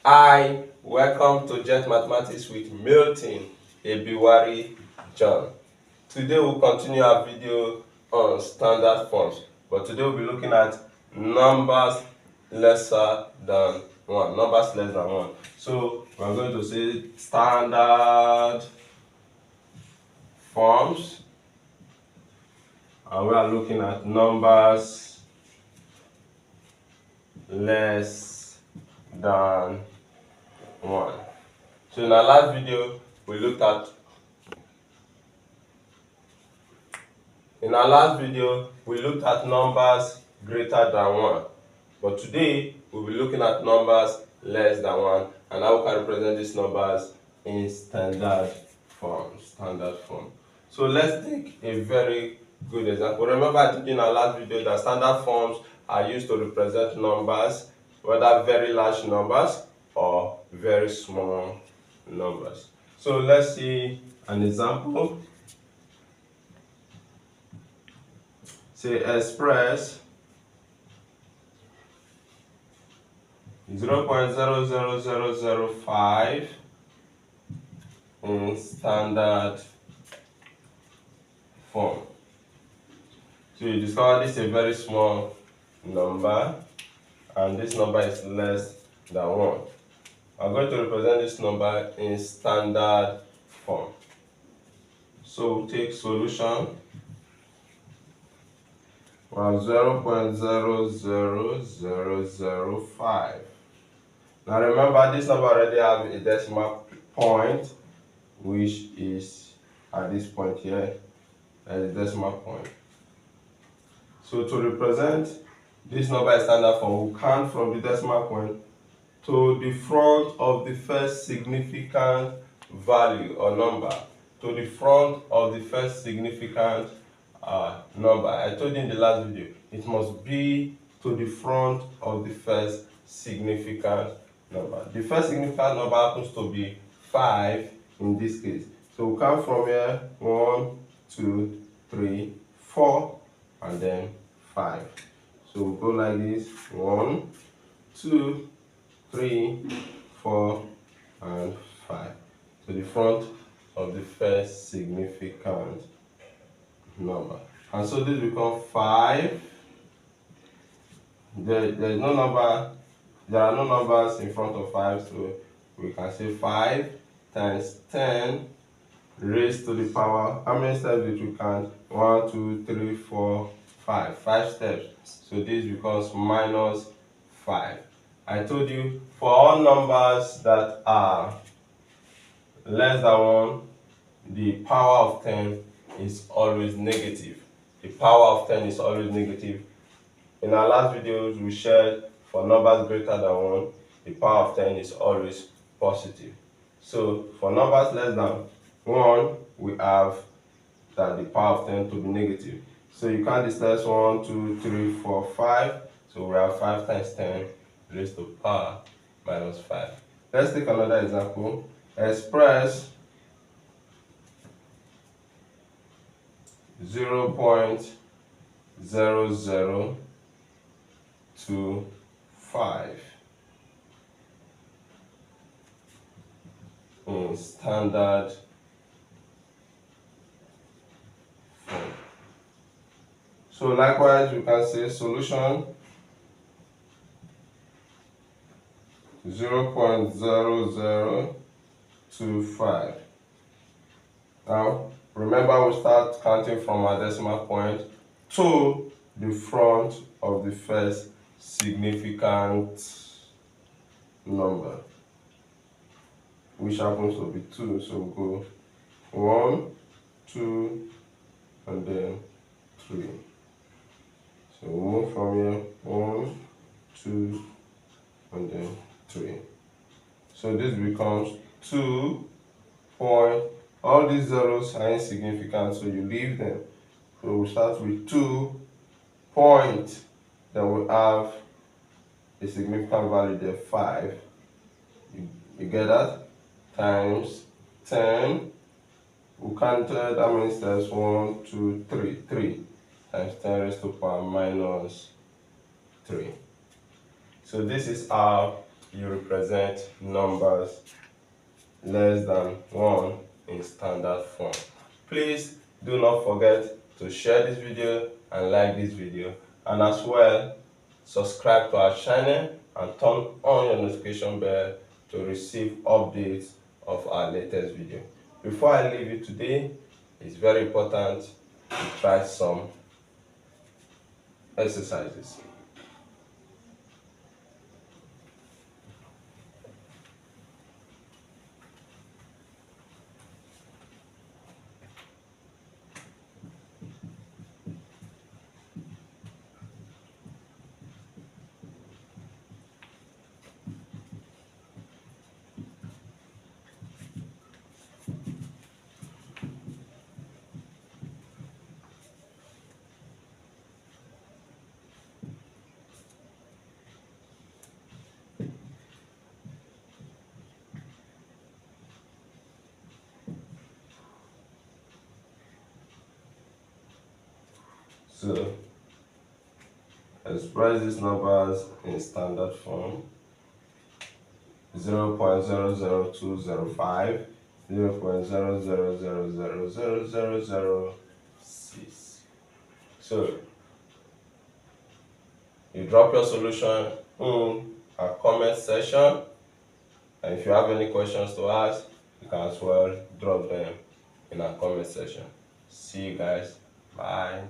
Hi, welcome to Jet Mathematics with Milton Ebiwari John. Today we'll continue our video on standard forms, but today we'll be looking at numbers lesser than 1. Numbers less than 1. So we're going to say standard forms, and we are looking at numbers less than 1. So in our last video, we looked at numbers greater than 1, but today we'll be looking at numbers less than 1 and how we can represent these numbers in standard form. So let's take a very good example. Remember, I told you in our last video that standard forms are used to represent numbers, whether very large numbers or very small numbers. So let's see an example. Say express 0.00005 in standard form. So you discover this is a very small number and this number is less than 1. I'm going to represent this number in standard form. So take solution. Well, 0.00005. Now remember, this number already have a decimal point, which is at this point here, as a decimal point. So to represent this number in standard form, we count from the decimal point to the front of the first significant value or number. To the front of the first significant number. I told you in the last video, it must be to the front of the first significant number. The first significant number happens to be 5 in this case. So we count from here 1, 2, 3, 4, and then 5. So we go like this: 1, 2, 3, 4, and 5. To the front of the first significant number. And so this becomes 5. There are no numbers in front of 5, so we can say 5 times 10 raised to the power. How many steps did we count? 1, 2, 3, 4, 5. 5 steps. So this becomes minus 5. I told you, for all numbers that are less than 1, the power of 10 is always negative. The power of 10 is always negative. In our last videos, we shared for numbers greater than 1, the power of 10 is always positive. So for numbers less than 1, we have that the power of 10 to be negative. So you count the steps: 1, 2, 3, 4, 5. So we have 5 times 10 raised to power minus 5. Let's take another example. Express 0.0025 in standard form. So likewise, we can say solution 0.0025. Now remember, we start counting from our decimal point to the front of the first significant number, which happens to be 2. So we go 1, 2, and then 3. So we move from here: 1, 2, and then 3. So this becomes 2 point. All these zeros are insignificant, so you leave them. So we start with 2 point, then we have a significant value there, 5. You get that? Times 10. We counted how many steps? 1, 2, 3. 3 times 10 raised to power minus 3. So this is our you represent numbers less than 1 in standard form. Please do not forget to share this video and like this video, and as well subscribe to our channel and turn on your notification bell to receive updates of our latest video. Before I leave you today, it's very important to try some exercises. So express these numbers in standard form: 0.00205, 0.000000006. So you drop your solution in our comment section, and if you have any questions to ask, you can as well drop them in our comment section. See you guys. Bye.